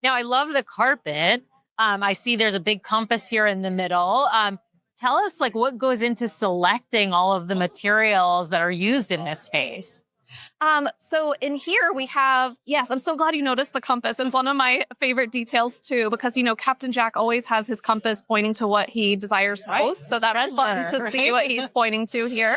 Now, I love the carpet. I see there's a big compass here in the middle. Tell us like what goes into selecting all of the materials that are used in this space. So in here we have, yes, I'm so glad you noticed the compass. It's one of my favorite details too, because, Captain Jack always has his compass pointing to what he desires most. So that's fun to see what he's pointing to here.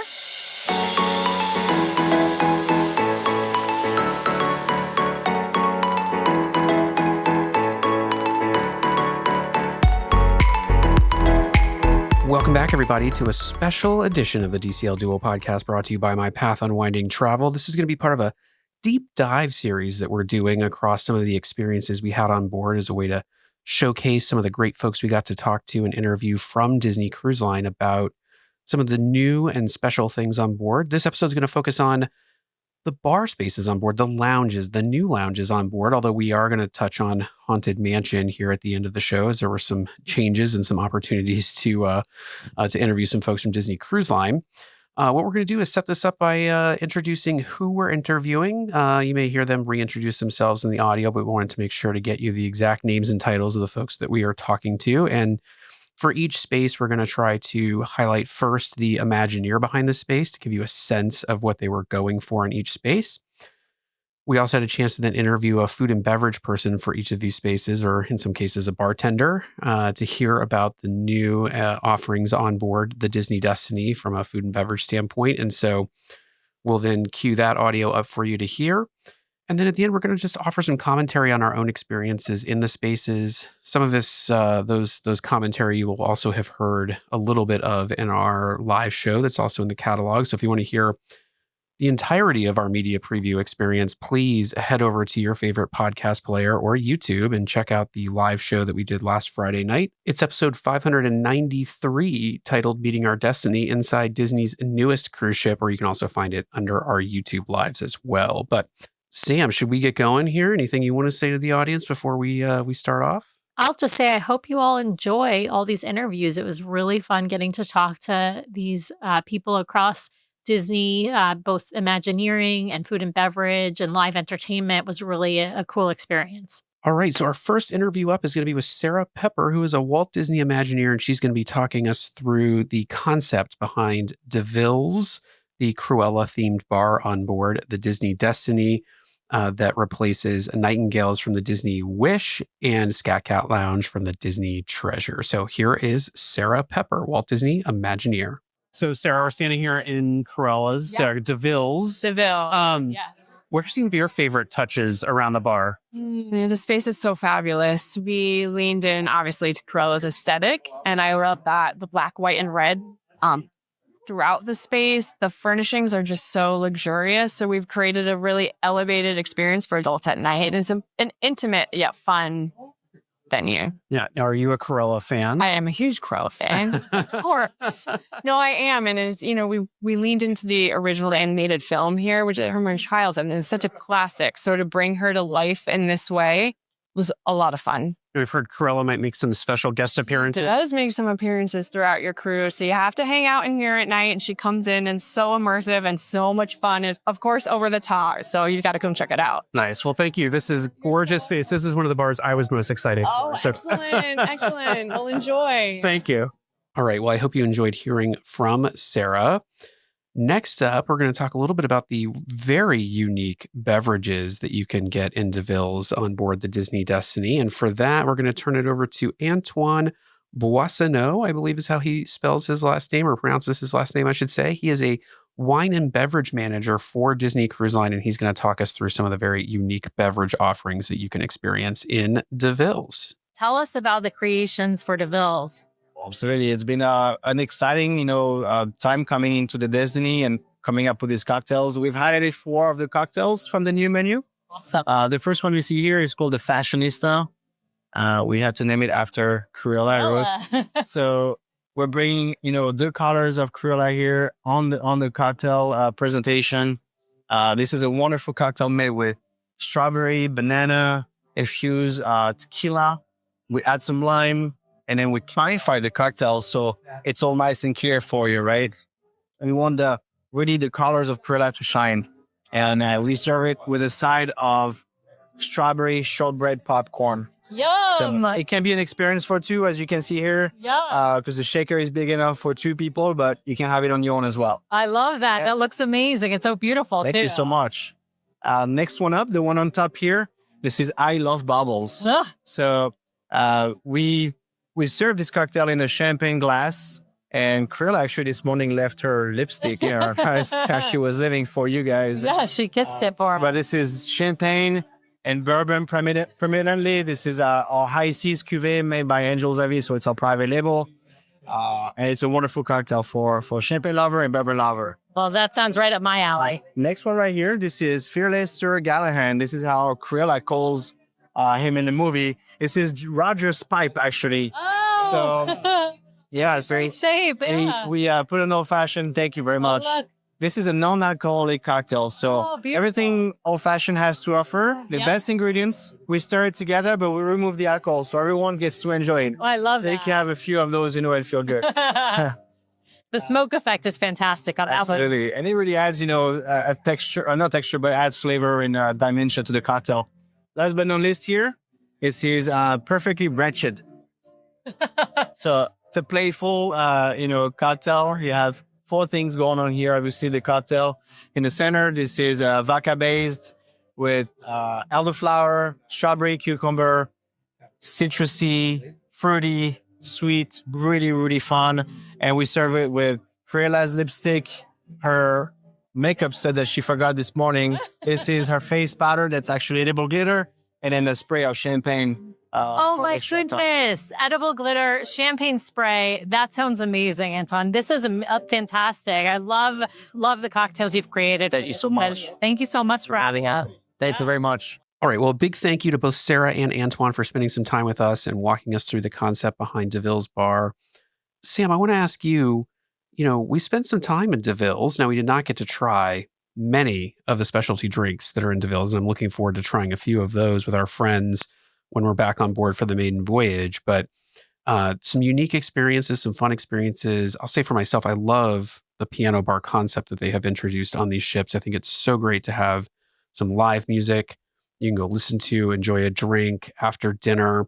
Welcome back, everybody, to a special edition of the DCL Duo podcast brought to you by My Path Unwinding Travel. This is going to be part of a deep dive series that we're doing across some of the experiences we had on board as a way to showcase some of the great folks we got to talk to and interview from Disney Cruise Line about some of the new and special things on board. This episode is going to focus on the bar spaces on board, the lounges, the new lounges on board, although we are going to touch on Haunted Mansion here at the end of the show, as there were some changes and some opportunities to interview some folks from Disney Cruise Line. What we're going to do is set this up by introducing who we're interviewing. You may hear them reintroduce themselves in the audio, but we wanted to make sure to get you the exact names and titles of the folks that we are talking to. And for each space, we're going to try to highlight first the Imagineer behind the space to give you a sense of what they were going for in each space. We also had a chance to then interview a food and beverage person for each of these spaces, or in some cases, a bartender, to hear about the new offerings on board the Disney Destiny from a food and beverage standpoint. And so we'll then cue that audio up for you to hear. And then at the end, we're going to just offer some commentary on our own experiences in the spaces. Some of this, those commentary you will also have heard a little bit of in our live show that's also in the catalog. So if you want to hear the entirety of our media preview experience, please head over to your favorite podcast player or YouTube and check out the live show that we did last Friday night. It's episode 593, titled Meeting Our Destiny inside Disney's newest cruise ship, or you can also find it under our YouTube lives as well. But Sam, should we get going here? Anything you want to say to the audience before we start off? I'll just say I hope you all enjoy all these interviews. It was really fun getting to talk to these people across Disney, both Imagineering and food and beverage and live entertainment was really a cool experience. All right, so our first interview up is going to be with Sarah Pepper, who is a Walt Disney Imagineer, and she's going to be talking us through the concept behind DeVille's, the Cruella-themed bar on board the Disney Destiny, that replaces Nightingales from the Disney Wish and Scat Cat Lounge from the Disney Treasure. So here is Sarah Pepper, Walt Disney Imagineer. So Sarah, we're standing here in Cruella's, DeVille's. DeVille, yes. What are some of your favorite touches around the bar? The space is so fabulous. We leaned in, obviously, to Cruella's aesthetic, and I love that, the black, white, and red throughout the space. The furnishings are just so luxurious. So we've created a really elevated experience for adults at night. It's an intimate yet fun venue. Yeah. Now, are you a Cruella fan? I am a huge Cruella fan. Of course. No, I am. And it's, we leaned into the original animated film here, which is from her childhood. And it's such a classic. So to bring her to life in this way was a lot of fun. We've heard Cruella might make some special guest appearances. She does make some appearances throughout your cruise. So you have to hang out in here at night. And she comes in and so immersive and so much fun. And of course, over the top. So you've got to come check it out. Nice. Well, thank you. This is gorgeous space. This is one of the bars I was most excited for. So. Excellent. Excellent. We'll enjoy. Thank you. All right. Well, I hope you enjoyed hearing from Sarah. Next up, we're going to talk a little bit about the very unique beverages that you can get in DeVille's on board the Disney Destiny. And for that, we're going to turn it over to Antoine Boissonneau, I believe is how he spells his last name, or pronounces his last name, I should say. He is a wine and beverage manager for Disney Cruise Line, and he's going to talk us through some of the very unique beverage offerings that you can experience in DeVille's. Tell us about the creations for DeVille's. Absolutely. It's been an exciting, time coming into the Destiny and coming up with these cocktails. We've highlighted 4 of the cocktails from the new menu. Awesome. The first one we see here is called the Fashionista. We had to name it after Cruella. So we're bringing, the colors of Cruella here on the cocktail presentation. This is a wonderful cocktail made with strawberry, banana, infused tequila. We add some lime. And then we clarify the cocktail so it's all nice and clear for you, right? And we want the colors of Cruella to shine. And we serve it with a side of strawberry shortbread popcorn. Yum. So it can be an experience for two, as you can see here, because the shaker is big enough for two people, but you can have it on your own as well. I love that. Yeah. That looks amazing. It's so beautiful, Thank too. you so much. Next one up, the one on top here. This is I Love Bubbles. So we served this cocktail in a champagne glass. And Krill actually this morning left her lipstick here as she was leaving for you guys. Yeah, she kissed it for me. But this is champagne and bourbon predominantly. This is our high seas cuvee made by Angel Zavi, so it's our private label. And it's a wonderful cocktail for champagne lover and bourbon lover. Well, that sounds right up my alley. Next one right here, this is Fearless Sir Galahad. This is how Cruella calls him in the movie. This is Roger's pipe, actually. Oh! So, yeah, it's very... Great shape, yeah. We put an old-fashioned, thank you very much. Look. This is a non-alcoholic cocktail. So everything old-fashioned has to offer, the best ingredients, we stir it together, but we remove the alcohol so everyone gets to enjoy it. Oh, I love that. You can have a few of those, and feel good. The smoke effect is fantastic on alcohol. Absolutely. And it really adds, a texture, or not texture, but adds flavor and dimension to the cocktail. Last but not least here, this is Perfectly Wretched. So it's a playful, cocktail. You have 4 things going on here. Obviously, the cocktail in the center. This is vodka-based with elderflower, strawberry, cucumber, citrusy, fruity, sweet, really, really fun. And we serve it with Creola's lipstick. Her makeup said that she forgot this morning. This is her face powder that's actually edible glitter. And then a spray of champagne. Oh my goodness. Edible glitter, champagne spray. That sounds amazing, Anton. This is fantastic. I love the cocktails you've created. Thank you so much. Thank you so much for having us. Thank you very much. All right. Well, a big thank you to both Sarah and Antoine for spending some time with us and walking us through the concept behind DeVille's Bar. Sam, I want to ask you, we spent some time in DeVille's. Now, we did not get to try many of the specialty drinks that are in DeVille's, and I'm looking forward to trying a few of those with our friends when we're back on board for the maiden voyage. But some unique experiences, some fun experiences. I'll say for myself, I love the piano bar concept that they have introduced on these ships. I think it's so great to have some live music you can go listen to, enjoy a drink after dinner.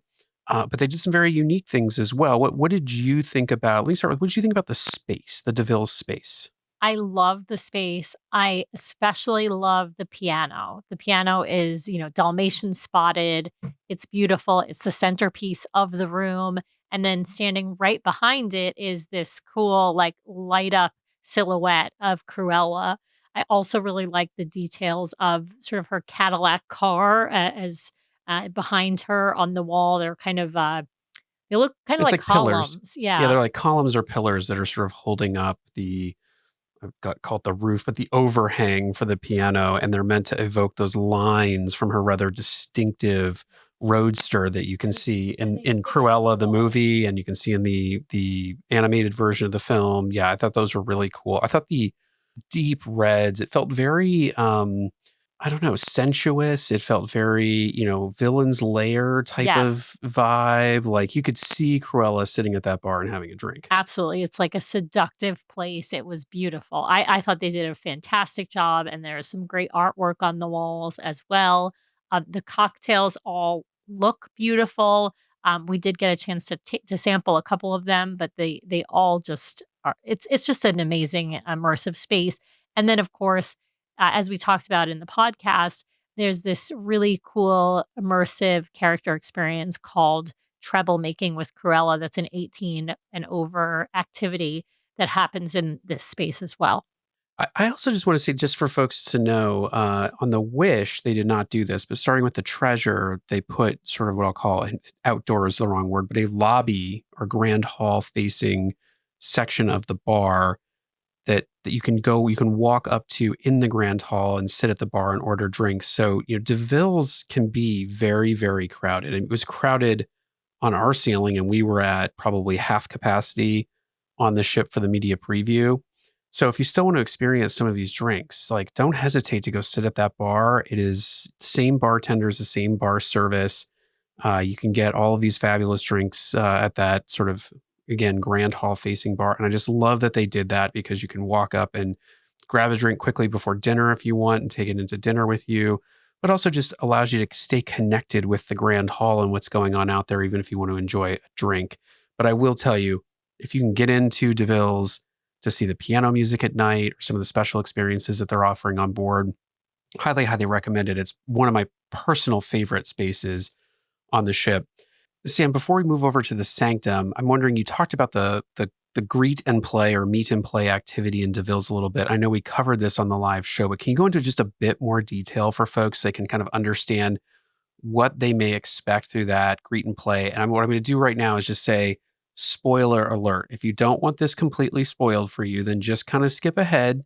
But they did some very unique things as well. What did you think about, let me start with, what did you think about the space, the DeVille's space? I love the space. I especially love the piano. The piano is, Dalmatian spotted. It's beautiful. It's the centerpiece of the room. And then standing right behind it is this cool, light up silhouette of Cruella. I also really like the details of sort of her Cadillac car as behind her on the wall. They're kind of, they look kind of like columns. Pillars. Yeah. Yeah, they're like columns or pillars that are sort of holding up call it the roof, but the overhang for the piano. And they're meant to evoke those lines from her rather distinctive roadster that you can see in Cruella, the movie, and you can see in the animated version of the film. Yeah, I thought those were really cool. I thought the deep reds, it felt very sensuous. It felt very Villain's Lair type of vibe. Like you could see Cruella sitting at that bar and having a drink. Absolutely. It's like a seductive place. It was beautiful. I thought they did a fantastic job, and there's some great artwork on the walls as well. The cocktails all look beautiful. We did get a chance to sample a couple of them, but they all just are. It's just an amazing immersive space. And then, of course, as we talked about in the podcast, there's this really cool immersive character experience called Treble Making with Cruella. That's an 18 and over activity that happens in this space as well. I also just want to say, just for folks to know, on the Wish, they did not do this, but starting with the Treasure, they put sort of what I'll call, outdoor is the wrong word, but a lobby or grand hall facing section of the bar that you can walk up to in the grand hall and sit at the bar and order drinks. So, DeVille's can be very, very crowded. And it was crowded on our sailing, and we were at probably half capacity on the ship for the media preview. So if you still want to experience some of these drinks, don't hesitate to go sit at that bar. It is the same bartenders, the same bar service. You can get all of these fabulous drinks at that sort of, again, grand hall facing bar. And I just love that they did that, because you can walk up and grab a drink quickly before dinner if you want and take it into dinner with you. but also just allows you to stay connected with the grand hall and what's going on out there, even if you want to enjoy a drink. But I will tell you, if you can get into DeVille's to see the piano music at night or some of the special experiences that they're offering on board, highly, highly recommend it. It's one of my personal favorite spaces on the ship. Sam, before we move over to the Sanctum, I'm wondering, you talked about the greet and play or meet and play activity in DeVille's a little bit. I know we covered this on the live show, but can you go into just a bit more detail for folks so they can kind of understand what they may expect through that greet and play? And what I'm going to do right now is just say, spoiler alert. If you don't want this completely spoiled for you, then just kind of skip ahead.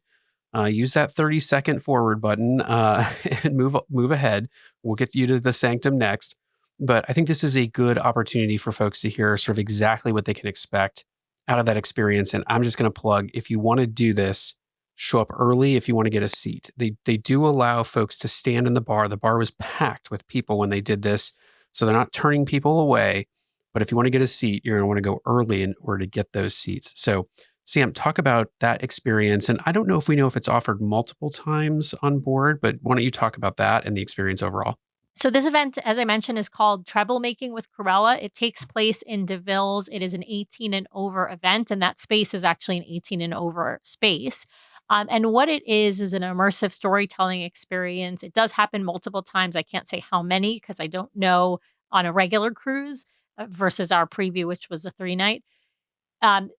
Use that 30-second forward button and move ahead. We'll get you to the Sanctum next. But I think this is a good opportunity for folks to hear sort of exactly what they can expect out of that experience. And I'm just going to plug, if you want to do this, show up early if you want to get a seat. They do allow folks to stand in the bar. The bar was packed with people when they did this, so they're not turning people away. But if you want to get a seat, you're going to want to go early in order to get those seats. So Sam, talk about that experience. And I don't know if we know if it's offered multiple times on board, but why don't you talk about that and the experience overall? So this event, as I mentioned, is called Treble Making with Cruella. It takes place in DeVille's. It is an 18 and over event, and that space is actually an 18 and over space. And what it is an immersive storytelling experience. It does happen multiple times. I can't say how many because I don't know on a regular cruise versus our preview, which was a 3-night.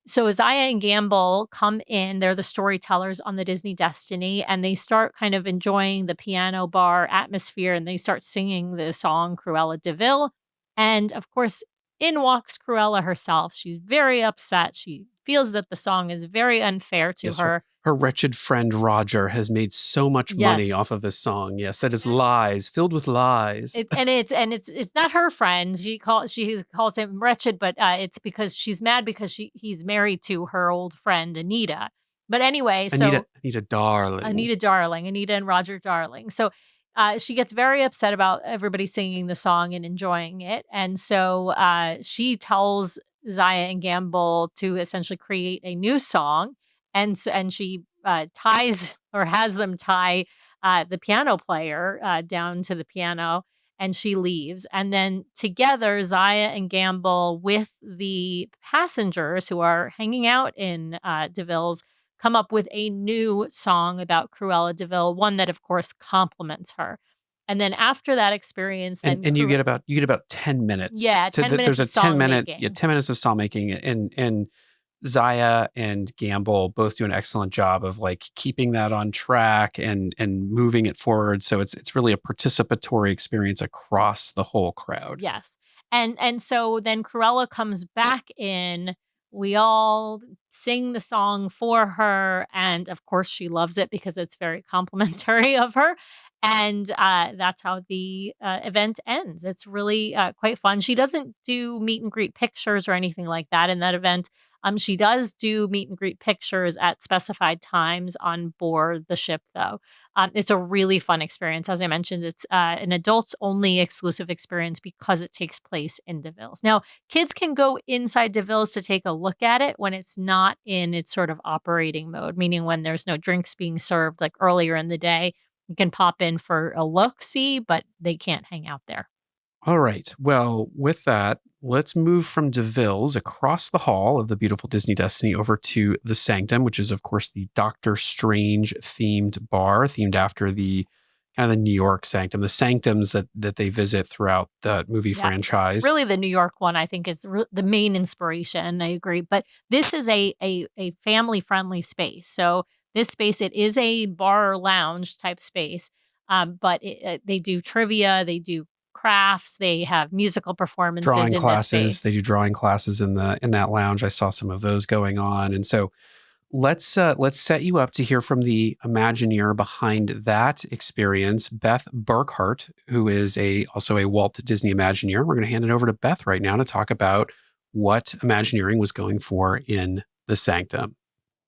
So Isaiah and Gamble come in, they're the storytellers on the Disney Destiny, and they start kind of enjoying the piano bar atmosphere, and they start singing the song Cruella de Vil. And of course, in walks Cruella herself. She's very upset. She feels that the song is very unfair to Yes, her. Her wretched friend Roger has made so much money Yes. off of this song. Yes, that is lies, filled with lies. It's not her friend. She calls him wretched, but it's because she's mad because he's married to her old friend Anita. But anyway, so Anita darling. Anita and Roger Darling. So she gets very upset about everybody singing the song and enjoying it, and so she tells Zaya and Gamble to essentially create a new song, and she ties or has them tie the piano player down to the piano, and she leaves. And then together, Zaya and Gamble with the passengers who are hanging out in DeVille's come up with a new song about Cruella de Vil, one that, of course, compliments her. And then after that experience, then And you get about 10 minutes. Yeah, 10 minutes there's of a 10 song minute making. 10 minutes of song making, and Zaya and Gamble both do an excellent job of like keeping that on track and moving it forward. So it's really a participatory experience across the whole crowd. Yes. And so then Cruella comes back in. We all sing the song for her, and of course she loves it because it's very complimentary of her. And that's how the event ends. It's really quite fun. She doesn't do meet and greet pictures or anything like that in that event. She does do meet and greet pictures at specified times on board the ship, though. It's a really fun experience. As I mentioned, it's an adults-only exclusive experience because it takes place in DeVille's. Now, kids can go inside DeVille's to take a look at it when it's not in its sort of operating mode, meaning when there's no drinks being served, like earlier in the day. You can pop in for a look-see, but they can't hang out there. All right. Well, with that, let's move from DeVille's across the hall of the beautiful Disney Destiny over to the Sanctum, which is, of course, the Doctor Strange themed bar, themed after the kind of the New York Sanctum, the Sanctums that they visit throughout the movie franchise. Really, the New York one, I think, is the main inspiration. I agree. But this is a family-friendly space. So this space, it is a bar or lounge type space, but they do trivia, they do crafts, they have musical performances Drawing in classes. this space. They do drawing classes in that lounge. I saw some of those going on. And so let's set you up to hear from the Imagineer behind that experience, Beth Burkhart, who is also a Walt Disney Imagineer. We're going to hand it over to Beth right now to talk about what Imagineering was going for in the Sanctum.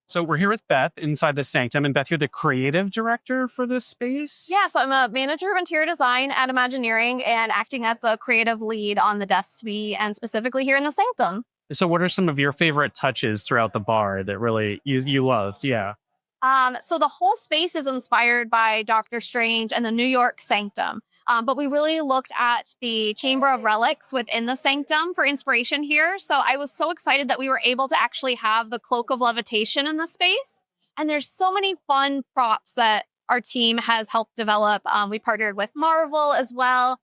So we're here with Beth inside the Sanctum, and Beth, you're the creative director for this space? Yeah, so I'm a manager of interior design at Imagineering and acting as the creative lead on the Destiny and specifically here in the Sanctum. So what are some of your favorite touches throughout the bar that really you loved? Yeah. So the whole space is inspired by Doctor Strange and the New York Sanctum. But we really looked at the Chamber of Relics within the Sanctum for inspiration here. So I was so excited that we were able to actually have the Cloak of Levitation in the space. And there's so many fun props that our team has helped develop. We partnered with Marvel as well,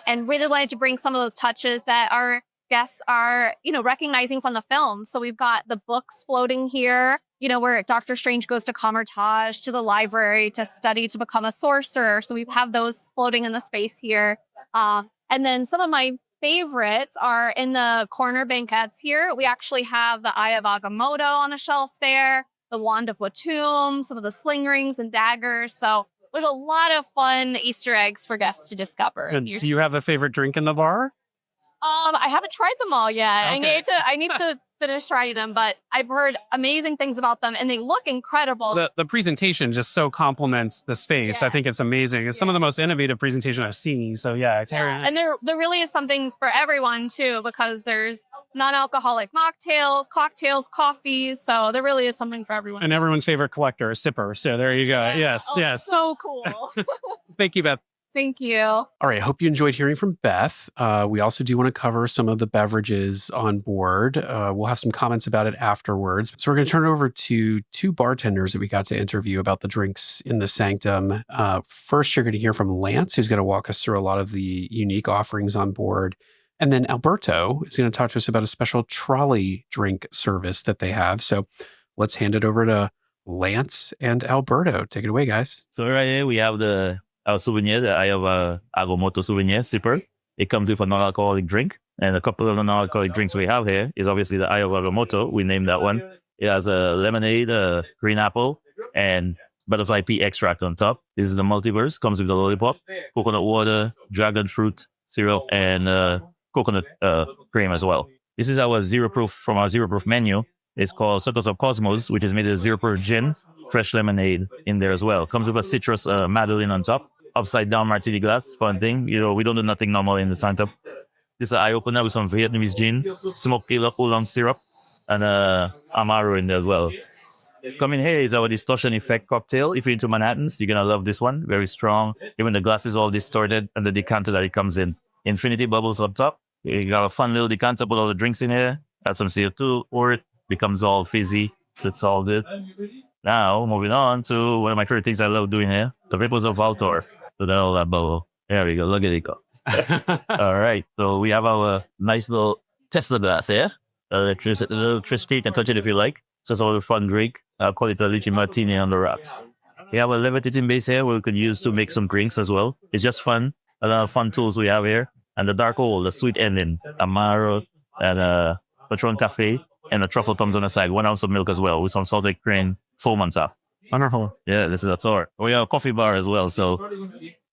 and really wanted to bring some of those touches that our guests are, recognizing from the film. So we've got the books floating here, where Doctor Strange goes to Comertage, to the library to study to become a sorcerer. So we have those floating in the space here. And then some of my favorites are in the corner banquettes here. We actually have the Eye of Agamotto on a shelf there, the Wand of Watum, some of the sling rings and daggers. So there's a lot of fun Easter eggs for guests to discover. And do you have a favorite drink in the bar? I haven't tried them all yet. Okay. I need to finish trying them, but I've heard amazing things about them and they look incredible. The presentation just so complements the space. I think it's amazing. It's some of the most innovative presentation I've seen. So And there really is something for everyone too, because there's non-alcoholic mocktails, cocktails, coffees. So there really is something for everyone. And everyone's favorite collector, sipper. So there you go. Yes. So cool. Thank you, Beth. Thank you. All right. I hope you enjoyed hearing from Beth. We also do want to cover some of the beverages on board. We'll have some comments about it afterwards. So we're going to turn it over to two bartenders that we got to interview about the drinks in the Sanctum. First, you're going to hear from Lance, who's going to walk us through a lot of the unique offerings on board. And then Alberto is going to talk to us about a special trolley drink service that they have. So let's hand it over to Lance and Alberto. Take it away, guys. So right here we have our souvenir, the Eye of Agamotto souvenir sipper. It comes with a non-alcoholic drink. And a couple of the non-alcoholic drinks we have here is obviously the Eye of Agamotto. We named that one. It has a lemonade, a green apple, and butterfly pea extract on top. This is the multiverse. Comes with the lollipop, coconut water, dragon fruit syrup, and coconut cream as well. This is our zero proof from our zero proof menu. It's called Circles of Cosmos, which is made of zero proof gin, fresh lemonade in there as well. Comes with a citrus Madeline on top. Upside down martini glass, fun thing. We don't do nothing normal in the Sanctum. This is an eye opener with some Vietnamese gin, smoked oolong syrup, and Amaro in there as well. Coming here is our distortion effect cocktail. If you're into Manhattans, you're gonna love this one. Very strong. Even the glass is all distorted and the decanter that it comes in. Infinity bubbles up top. You got a fun little decanter, put all the drinks in here. Add some CO2 or it becomes all fizzy. That's all good. Now, moving on to one of my favorite things I love doing here, the Ripples of Valtor. So that all that bubble. There we go. Look at it go. All right. So we have our nice little Tesla glass here. Electricity, you can touch it if you like. So it's a fun drink. I'll call it a lychee martini on the rocks. We have a levitating base here we could use to make some drinks as well. It's just fun. A lot of fun tools we have here. And the dark hole, the sweet ending, Amaro and Patron Cafe, and a truffle comes on the side. 1 ounce of milk as well with some salted cream foam on top. Wonderful. Yeah, this is a tour. We have a coffee bar as well. So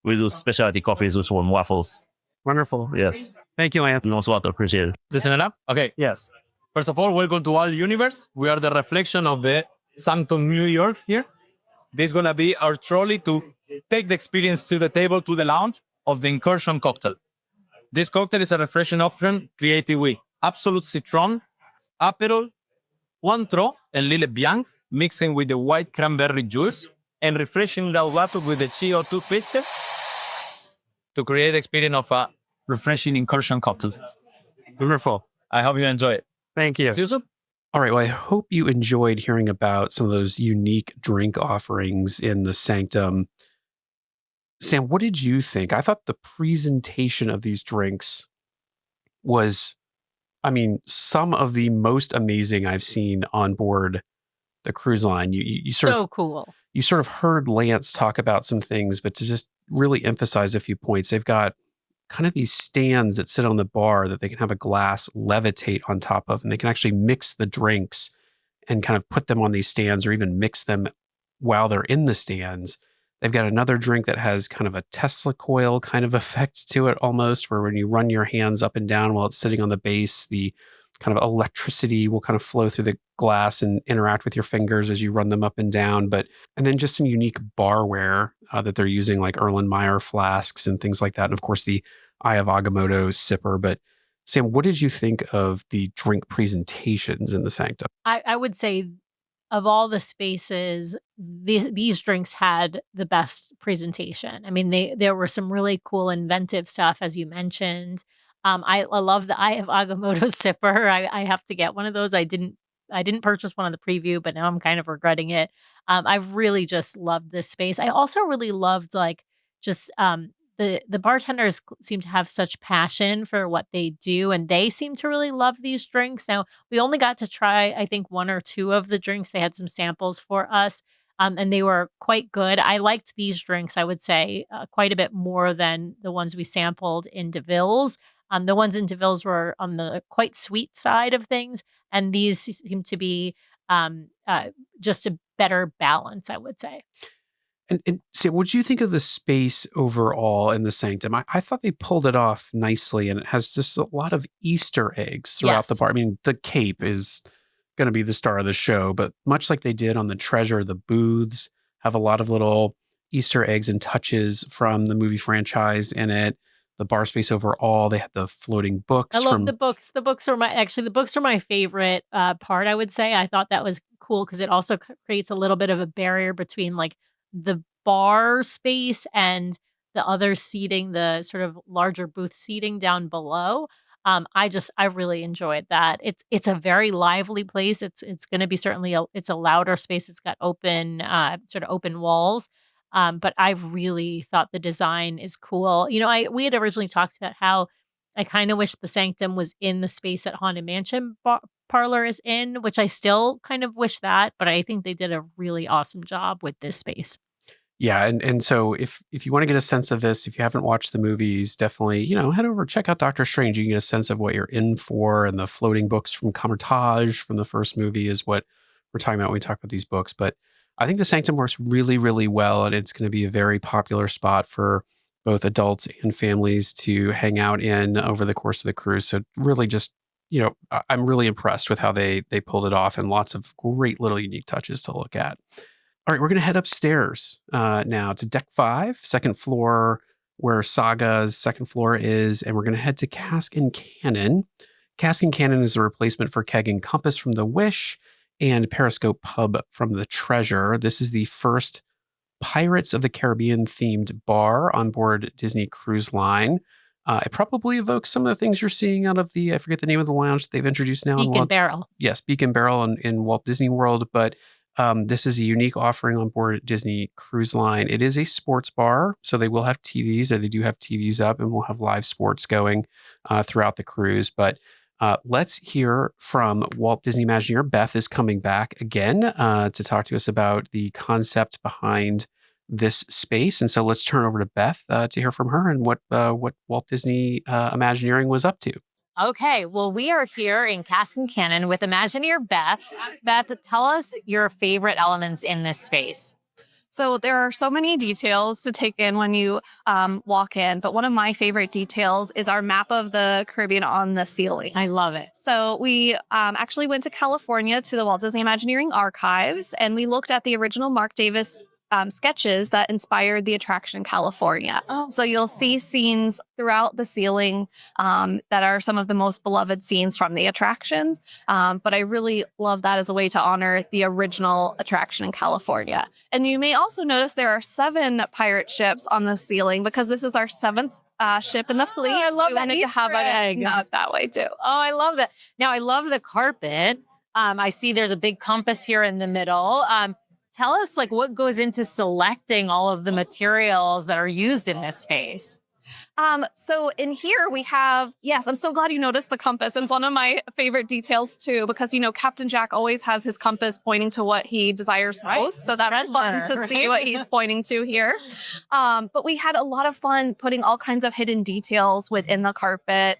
we do specialty coffees with some waffles. Wonderful. Yes. Thank you, Lance. Most welcome. Appreciate it. Listen it up. Okay. Yes. First of all, welcome to our universe. We are the reflection of the Sanctum, New York here. This is going to be our trolley to take the experience to the table, to the lounge of the Incursion cocktail. This cocktail is a refreshing option created with Absolute Citron, Aperol, Cointreau, and Lille Blanc, mixing with the white cranberry juice and refreshing that water with the CO2 pieces to create the experience of a refreshing Incursion cocktail. Wonderful. I hope you enjoy it. Thank you. See you soon. All right. Well, I hope you enjoyed hearing about some of those unique drink offerings in the Sanctum. Sam, what did you think? I thought the presentation of these drinks was, some of the most amazing I've seen on board the cruise line. You Cool. You sort of heard Lance talk about some things, but to just really emphasize a few points, they've got kind of these stands that sit on the bar that they can have a glass levitate on top of, and they can actually mix the drinks and kind of put them on these stands or even mix them while they're in the stands. They've got another drink that has kind of a Tesla coil kind of effect to it almost, where when you run your hands up and down while it's sitting on the base, the kind of electricity will kind of flow through the glass and interact with your fingers as you run them up and down. And then just some unique barware that they're using, like Erlenmeyer flasks and things like that. And of course, the Eye of Agamotto sipper. But Sam, what did you think of the drink presentations in the Sanctum? I would say of all the spaces, these drinks had the best presentation. I mean, there were some really cool inventive stuff, as you mentioned. I love the Eye of Agamotto sipper. I have to get one of those. I didn't purchase one on the preview, but now I'm kind of regretting it. I really just loved this space. I also really loved like just the bartenders seem to have such passion for what they do, and they seem to really love these drinks. Now, we only got to try, I think, one or two of the drinks. They had some samples for us, and they were quite good. I liked these drinks, I would say, quite a bit more than the ones we sampled in DeVille's. The ones in DeVille's were on the quite sweet side of things, and these seem to be just a better balance, I would say. And so what do you think of the space overall in the Sanctum? I thought they pulled it off nicely, and it has just a lot of Easter eggs throughout the Yes. bar. I mean, the Cape is going to be the star of the show, but much like they did on the Treasure, the booths have a lot of little Easter eggs and touches from the movie franchise in it. The bar space overall, they had the floating books I love from the books. The books are my favorite part, I would say. I thought that was cool because it also creates a little bit of a barrier between like the bar space and the other seating, the sort of larger booth seating down below. I really enjoyed that. It's a very lively place. It's going to be certainly it's a louder space. It's got open sort of open walls. But I really thought the design is cool. We had originally talked about how I kind of wish the Sanctum was in the space that Haunted Mansion Parlor is in, which I still kind of wish that, but I think they did a really awesome job with this space. Yeah, and so if you want to get a sense of this, if you haven't watched the movies, definitely, head over, check out Doctor Strange. You can get a sense of what you're in for, and the floating books from Camertage from the first movie is what we're talking about when we talk about these books. But I think the Sanctum works really, really well, and it's going to be a very popular spot for both adults and families to hang out in over the course of the cruise. So really just, I'm really impressed with how they pulled it off, and lots of great little unique touches to look at. All right, we're going to head upstairs now to deck 5, second floor, where Saga's second floor is, and we're going to head to Cask and Cannon. Cask and Cannon is a replacement for Keg and Compass from the Wish and Periscope Pub from the Treasure. This is the first Pirates of the Caribbean themed bar on board Disney Cruise Line. It probably evokes some of the things you're seeing out of I forget the name of the lounge that they've introduced now. Beacon Barrel. Yes, Beacon Barrel in Walt Disney World, but this is a unique offering on board Disney Cruise Line. It is a sports bar, so they will have TVs, or they do have TVs up, and we'll have live sports going throughout the cruise. But let's hear from Walt Disney Imagineer. Beth is coming back again to talk to us about the concept behind this space. And so let's turn over to Beth to hear from her and what Walt Disney Imagineering was up to. Okay, well, we are here in Cask and Cannon with Imagineer Beth. Beth, tell us your favorite elements in this space. So there are so many details to take in when you walk in, but one of my favorite details is our map of the Caribbean on the ceiling. I love it. So we actually went to California to the Walt Disney Imagineering Archives, and we looked at the original Mark Davis sketches that inspired the attraction California. So you'll see scenes throughout the ceiling that are some of the most beloved scenes from the attractions. But I really love that as a way to honor the original attraction in California. And you may also notice there are 7 pirate ships on the ceiling because this is our 7th ship in the fleet. I love so that we wanted to have Easter egg. it out that way too. Oh, I love that. Now, I love the carpet. I see there's a big compass here in the middle. Tell us, what goes into selecting all of the materials that are used in this space. So in here we have, yes, I'm so glad you noticed the compass. It's one of my favorite details too, because, Captain Jack always has his compass pointing to what he desires most. So that's fun to see what he's pointing to here. But we had a lot of fun putting all kinds of hidden details within the carpet.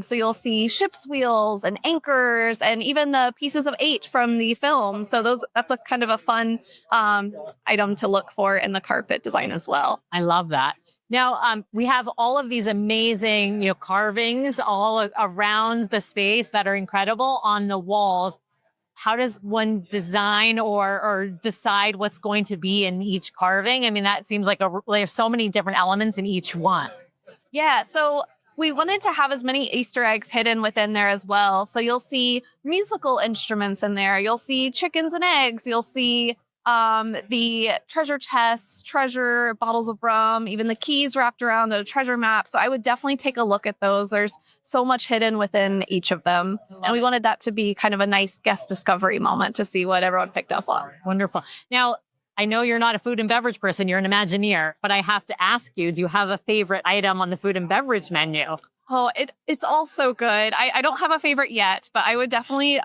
So you'll see ship's wheels and anchors and even the pieces of 8 from the film. So that's a kind of a fun item to look for in the carpet design as well. I love that. Now, we have all of these amazing, carvings all around the space that are incredible on the walls. How does one design or decide what's going to be in each carving? I mean, that seems like there's so many different elements in each one. Yeah, so we wanted to have as many Easter eggs hidden within there as well. So you'll see musical instruments in there. You'll see chickens and eggs. You'll see the treasure chests, treasure bottles of rum, even the keys wrapped around a treasure map. So I would definitely take a look at those. There's so much hidden within each of them. And we wanted that to be kind of a nice guest discovery moment to see what everyone picked up on. Wonderful. Now, I know you're not a food and beverage person, you're an Imagineer, but I have to ask you, do you have a favorite item on the food and beverage menu? Oh, it's all so good. I don't have a favorite yet, but I would definitely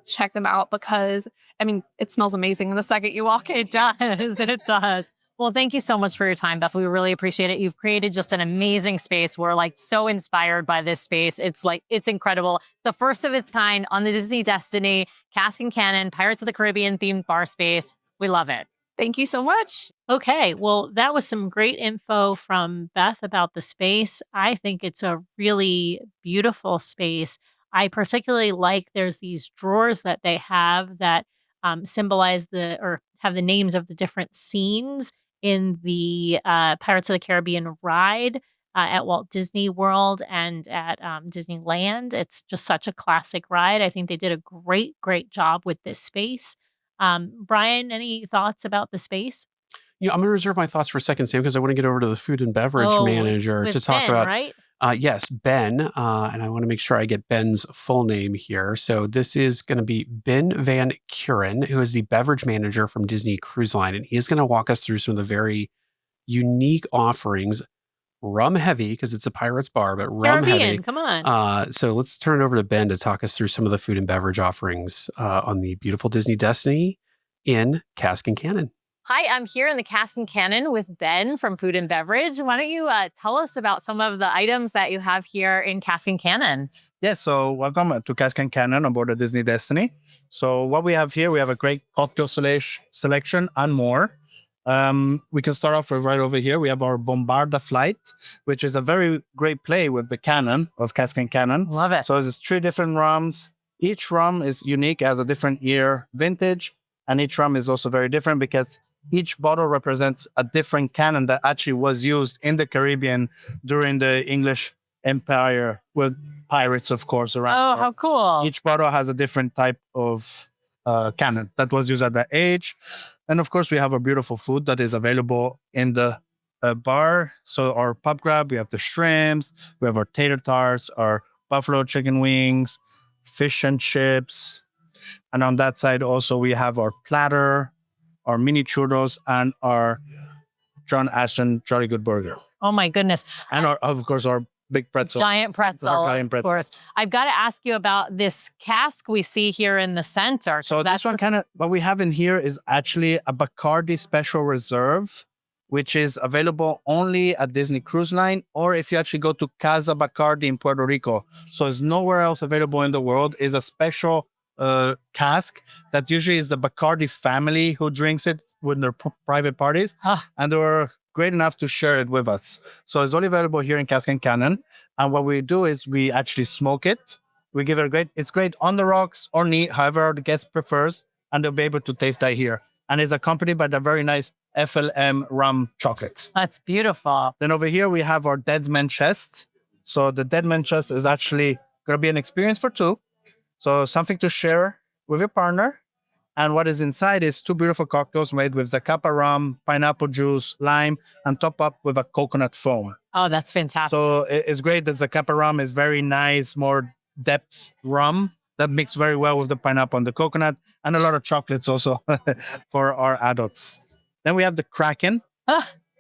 check them out because, I mean, it smells amazing the second you walk in. It does, and it does. Well, thank you so much for your time, Beth. We really appreciate it. You've created just an amazing space. We're like so inspired by this space. It's incredible. The first of its kind on the Disney Destiny, Cask and Cannon, Pirates of the Caribbean themed bar space. We love it. Thank you so much. Okay, well, that was some great info from Beth about the space. I think it's a really beautiful space. I particularly like there's these drawers that they have that symbolize or have the names of the different scenes in the Pirates of the Caribbean ride at Walt Disney World and at Disneyland. It's just such a classic ride. I think they did a great, great job with this space. Brian, any thoughts about the space? I'm going to reserve my thoughts for a second, Sam, because I want to get over to the food and beverage manager with to talk Ben, about. Right? Yes, Ben, and I want to make sure I get Ben's full name here. So this is going to be Ben Van Kuren, who is the beverage manager from Disney Cruise Line, and he is going to walk us through some of the very unique offerings. Rum heavy, because it's a Pirates bar, but rum Caribbean, heavy. come on. So let's turn it over to Ben to talk us through some of the food and beverage offerings on the beautiful Disney Destiny in Cask and Cannon. Hi, I'm here in the Cask and Cannon with Ben from Food and Beverage. Why don't you tell us about some of the items that you have here in Cask and Cannon? Yes, so welcome to Cask and Cannon on board the Disney Destiny. So what we have here, we have a great cocktail selection and more. We can start off with right over here. We have our Bombarda Flight, which is a very great play with the cannon of Cask and Cannon. Love it. So there's 3 different rums. Each rum is unique, has a different year vintage, and each rum is also very different because each bottle represents a different cannon that actually was used in the Caribbean during the English Empire with pirates, of course, around. Oh, So how cool. each bottle has a different type of cannon that was used at that age. And of course, we have a beautiful food that is available in the bar. So our pub grab, we have the shrimps, we have our tater tarts, our buffalo chicken wings, fish and chips. And on that side also, we have our platter, our mini churros, and our John Ashton Jolly Good Burger. Oh my goodness. And of course, our big pretzel. Giant pretzel, Giant pretzel. of course. I've got to ask you about this cask we see here in the center. So this one what we have in here is actually a Bacardi Special Reserve, which is available only at Disney Cruise Line, or if you actually go to Casa Bacardi in Puerto Rico. So it's nowhere else available in the world. It's a special cask that usually is the Bacardi family who drinks it with their private parties. And they were great enough to share it with us. So it's only available here in Cask and Cannon. And what we do is we actually smoke it. We give it it's great on the rocks or neat, however the guest prefers, and they'll be able to taste that here. And it's accompanied by the very nice FLM rum chocolate. That's beautiful. Then over here, we have our Deadman chest. So the Deadman chest is actually going to be an experience for 2. So something to share with your partner. And what is inside is 2 beautiful cocktails made with Zacapa rum, pineapple juice, lime, and top up with a coconut foam. Oh, that's fantastic. So it's great that Zacapa rum is very nice, more depth rum that mixes very well with the pineapple and the coconut, and a lot of chocolates also for our adults. Then we have the Kraken.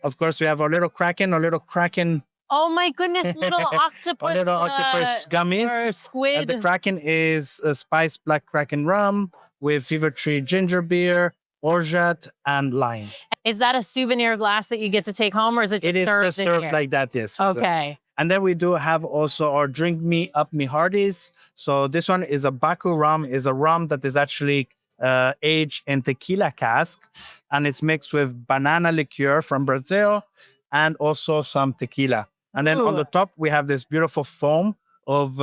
Of course, we have our little Kraken. Oh my goodness, little octopus. Little octopus gummies. Or squid. The Kraken is a spiced black Kraken rum with Fever Tree ginger beer, orgeat, and lime. Is that a souvenir glass that you get to take home, or is it just served in served here? like that, yes. Okay. And then we do have also our Drink Me Up Me Hearties. So this one is a Baku rum, is a rum that is actually aged in tequila cask, and it's mixed with banana liqueur from Brazil and also some tequila. And then on the top, we have this beautiful foam of,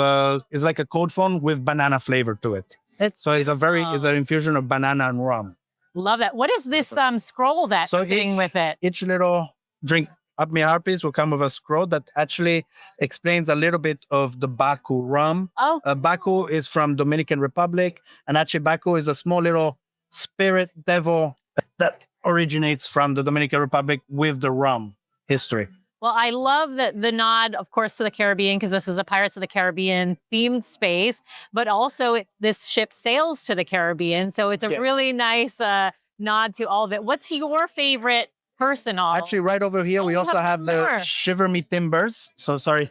it's like a cold foam with banana flavor to it. So it's an infusion of banana and rum. Love that. What is this scroll that's sitting with it? Each little drink Apmi Harpies will come with a scroll that actually explains a little bit of the Baku rum. Oh. Baku is from Dominican Republic, and actually Baku is a small little spirit devil that originates from the Dominican Republic with the rum history. Well, I love the nod, of course, to the Caribbean, because this is a Pirates of the Caribbean themed space, but also this ship sails to the Caribbean. So it's a really nice nod to all of it. What's your favorite personal? Actually, right over here, we also have the Shiver Me Timbers. So sorry.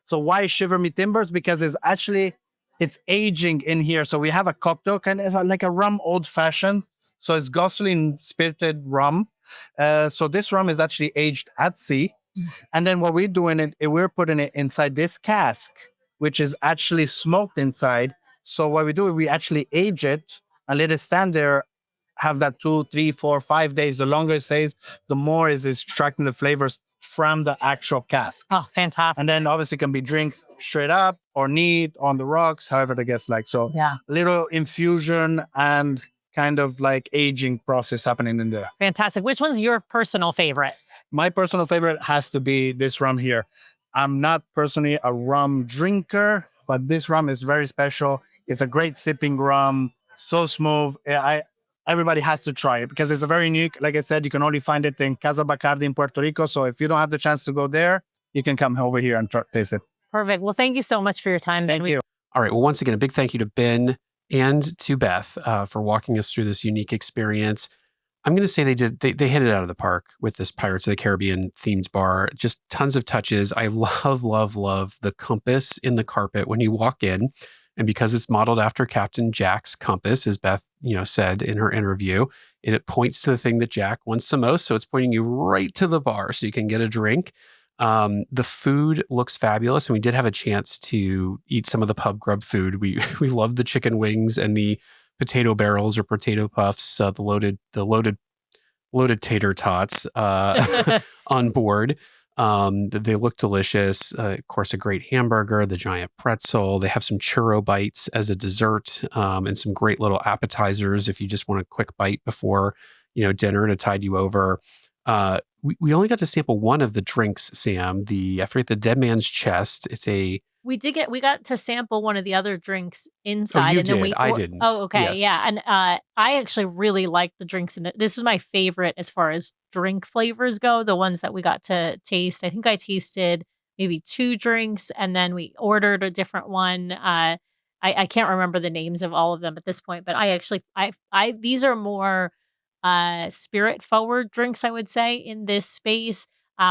So why Shiver Me Timbers? Because it's aging in here. So we have a cocktail, kind of like a rum old fashioned. So it's Gosling spirited rum. So this rum is actually aged at sea. And then what we're doing, we're putting it inside this cask, which is actually smoked inside. So what we do, we actually age it and let it stand there, have that 2, 3, 4, 5 days. The longer it stays, the more is extracting the flavors from the actual cask. Oh, fantastic. And then obviously it can be drinks straight up or neat on the rocks, however the guests like. So little infusion and kind of like aging process happening in there. Fantastic. Which one's your personal favorite? My personal favorite has to be this rum here. I'm not personally a rum drinker, but this rum is very special. It's a great sipping rum, so smooth. Everybody has to try it because it's a very unique, like I said, you can only find it in Casa Bacardi in Puerto Rico. So if you don't have the chance to go there, you can come over here and taste it. Perfect. Well, thank you so much for your time, Ben. Thank you. All right. Well, once again, a big thank you to Ben and to Beth for walking us through this unique experience. I'm going to say they hit it out of the park with this Pirates of the Caribbean themed bar. Just tons of touches. I love, love, love the compass in the carpet when you walk in. And because it's modeled after Captain Jack's compass, as Beth, said in her interview, it points to the thing that Jack wants the most. So it's pointing you right to the bar so you can get a drink. The food looks fabulous, and we did have a chance to eat some of the pub grub food. We loved the chicken wings and the potato barrels or potato puffs, the loaded tater tots on board. They look delicious. Of course, a great hamburger, the giant pretzel. They have some churro bites as a dessert, and some great little appetizers if you just want a quick bite before dinner to tide you over. We only got to sample one of the drinks, Sam. I forget, the Dead Man's Chest. We got to sample one of the other drinks inside. Oh, you and then did. I didn't. Oh, okay. Yes. Yeah. And I actually really liked the drinks in it. This was my favorite as far as drink flavors go, the ones that we got to taste. I think I tasted maybe 2 drinks, and then we ordered a different one. I can't remember the names of all of them at this point, but these are more spirit forward drinks, I would say, in this space.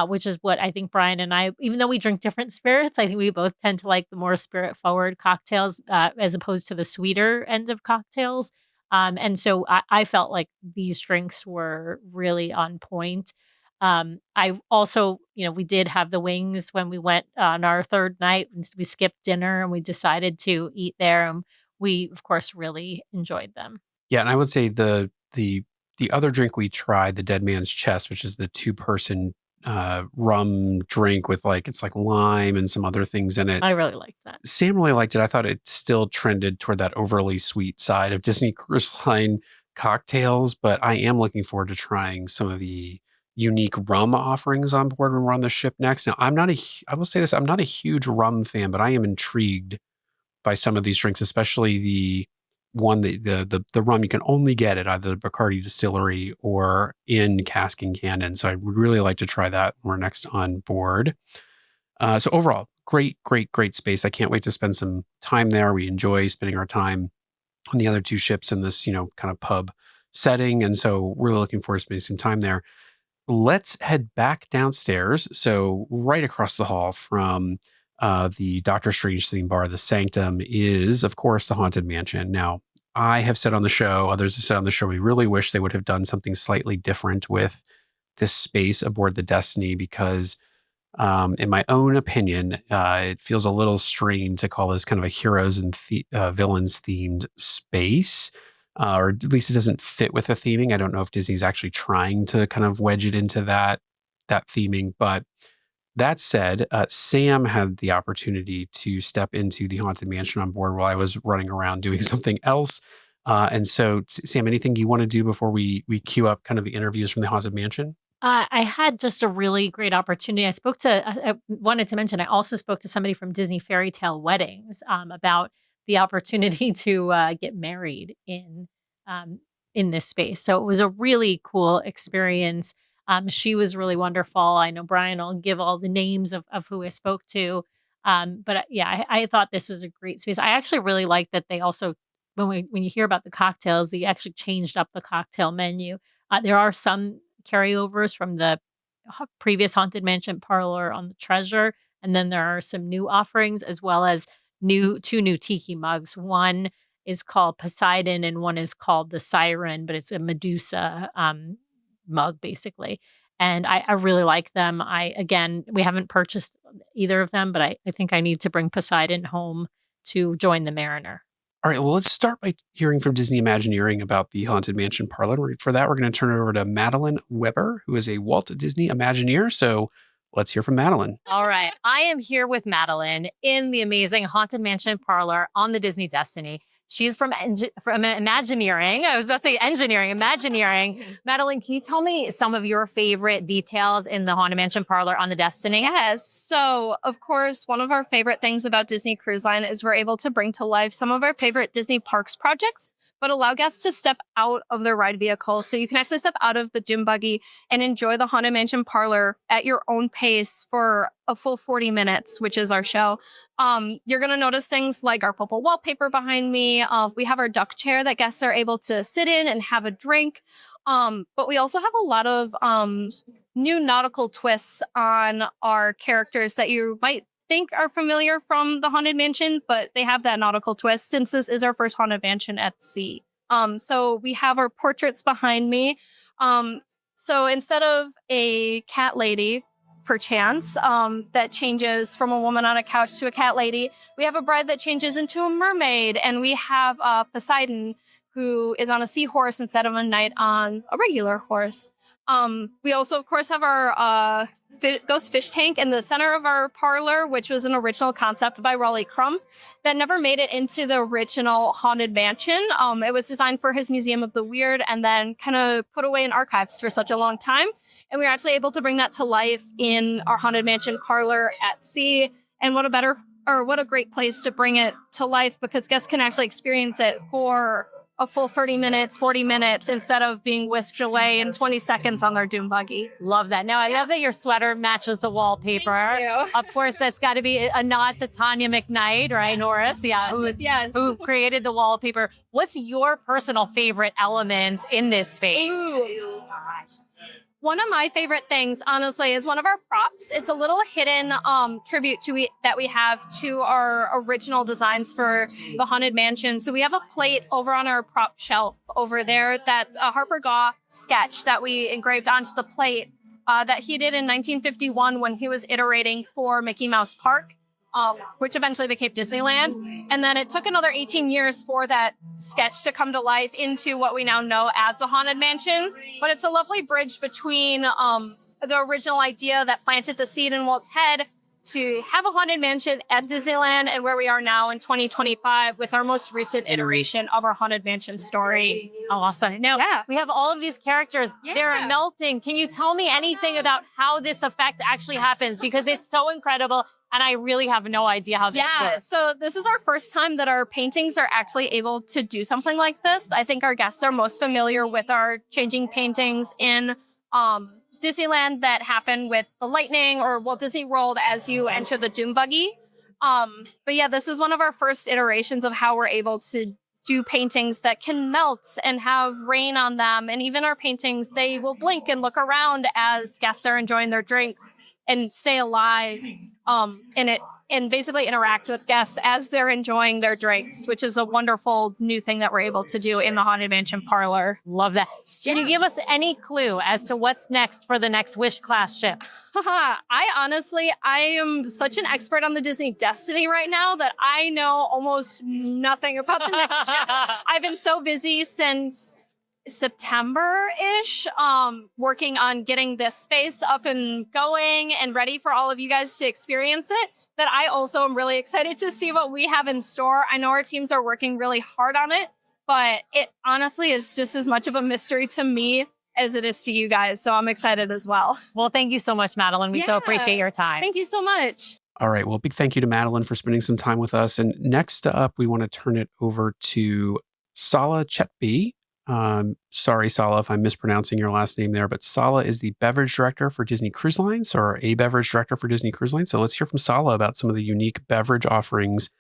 Which is what I think Brian and I, even though we drink different spirits, I think we both tend to like the more spirit forward cocktails as opposed to the sweeter end of cocktails. And so I felt like these drinks were really on point. I also, we did have the wings when we went on our 3rd night. We skipped dinner and we decided to eat there. And we, of course, really enjoyed them. Yeah. And I would say the other drink we tried, the Dead Man's Chest, which is the 2-person rum drink with it's like lime and some other things in it. I really liked that. Sam really liked it. I thought it still trended toward that overly sweet side of Disney Cruise Line cocktails, but I am looking forward to trying some of the unique rum offerings on board when we're on the ship next. Now, I will say this, I'm not a huge rum fan, but I am intrigued by some of these drinks, especially the one, the rum you can only get at either the Bacardi distillery or in Cask and Cannon. So I would really like to try that when we're next on board. So overall, great space. I can't wait to spend some time there. We enjoy spending our time on the other 2 ships in this, kind of pub setting. And so we're really looking forward to spending some time there. Let's head back downstairs. So right across the hall from the Doctor Strange theme bar, the Sanctum, is, of course, the Haunted Mansion. Now, I have said on the show, others have said on the show, we really wish they would have done something slightly different with this space aboard the Destiny because, in my own opinion, it feels a little strained to call this kind of a heroes and villains themed space, or at least it doesn't fit with the theming. I don't know if Disney's actually trying to kind of wedge it into that theming, but that said, Sam had the opportunity to step into the Haunted Mansion on board while I was running around doing something else. And so, Sam, anything you want to do before we queue up kind of the interviews from the Haunted Mansion? I had just a really great opportunity. I wanted to mention, I also spoke to somebody from Disney Fairy Tale Weddings about the opportunity to get married um, in this space. So it was a really cool experience. She was really wonderful. I know Brian will give all the names of who I spoke to. Yeah, I thought this was a great space. I actually really like that they also, when you hear about the cocktails, they actually changed up the cocktail menu. There are some carryovers from the previous Haunted Mansion parlor on the Treasure, and then there are some new offerings as well as two new tiki mugs. One is called Poseidon and one is called the Siren, but it's a Medusa mug basically. And I really like them. We haven't purchased either of them, but I think I need to bring Poseidon home to join the Mariner. All right, well, let's start by hearing from Disney Imagineering about the Haunted Mansion parlor. For that, we're going to turn it over to Madeline Weber, who is a Walt Disney Imagineer. So let's hear from Madeline. All right. I am here with Madeline in the amazing Haunted Mansion parlor on the Disney Destiny. She's from Imagineering. I was about to say engineering, Imagineering. Madeline, can you tell me some of your favorite details in the Haunted Mansion parlor on the Destiny? Yes. So, of course, one of our favorite things about Disney Cruise Line is we're able to bring to life some of our favorite Disney Parks projects, but allow guests to step out of their ride vehicle. So you can actually step out of the dune buggy and enjoy the Haunted Mansion parlor at your own pace for a full 40 minutes, which is our show. You're going to notice things like our purple wallpaper behind me. We have our duck chair that guests are able to sit in and have a drink. But we also have a lot of new nautical twists on our characters that you might think are familiar from the Haunted Mansion, but they have that nautical twist since this is our first Haunted Mansion at sea. So we have our portraits behind me. So instead of a cat lady, perchance, that changes from a woman on a couch to a cat lady, we have a bride that changes into a mermaid, and we have Poseidon, who is on a seahorse instead of a knight on a regular horse. We also, of course, have our ghost fish tank in the center of our parlor, which was an original concept by Raleigh Crumb that never made it into the original Haunted Mansion. It was designed for his Museum of the Weird and then kind of put away in archives for such a long time. And we were actually able to bring that to life in our Haunted Mansion parlor at sea. And what a great place to bring it to life, because guests can actually experience it for a full 30 minutes, 40 minutes, instead of being whisked away in 20 seconds on their dune buggy. Love that. Now, I love that your sweater matches the wallpaper. Thank you. Of course, that's got to be a nod to Tanya McKnight, right, Yes. Norris? Yeah. Yes. Who created the wallpaper. What's your personal favorite elements in this space? Ooh. One of my favorite things, honestly, is one of our props. It's a little hidden tribute that we have to our original designs for the Haunted Mansion. So we have a plate over on our prop shelf over there that's a Harper Goff sketch that we engraved onto the plate that he did in 1951 when he was iterating for Mickey Mouse Park, which eventually became Disneyland. And then it took another 18 years for that sketch to come to life into what we now know as the Haunted Mansion. But it's a lovely bridge between the original idea that planted the seed in Walt's head to have a Haunted Mansion at Disneyland and where we are now in 2025 with our most recent iteration of our Haunted Mansion story. Oh, awesome. Now, we have all of these characters. Yeah. They're melting. Can you tell me anything about how this effect actually happens? Because it's so incredible. And I really have no idea how this works. So this is our first time that our paintings are actually able to do something like this. I think our guests are most familiar with our changing paintings in Disneyland that happen with the lightning or Walt Disney World as you enter the dune buggy. But yeah, this is one of our first iterations of how we're able to do paintings that can melt and have rain on them. And even our paintings, they will blink and look around as guests are enjoying their drinks and stay alive and basically interact with guests as they're enjoying their drinks, which is a wonderful new thing that we're able to do in the Haunted Mansion parlor. Love that. Can you give us any clue as to what's next for the next Wish class ship? I am such an expert on the Disney Destiny right now that I know almost nothing about the next ship. I've been so busy since September-ish, working on getting this space up and going and ready for all of you guys to experience it, that I also am really excited to see what we have in store. I know our teams are working really hard on it, but it honestly is just as much of a mystery to me as it is to you guys. So I'm excited as well. Well, thank you so much, Madeline. We so appreciate your time. Thank you so much. All right. Well, big thank you to Madeline for spending some time with us. And next up, we want to turn it over to Sala Chetby. Sorry, Sala, if I'm mispronouncing your last name there, but Sala is the beverage director for Disney Cruise Lines, or a beverage director for Disney Cruise Lines. So let's hear from Sala about some of the unique beverage offerings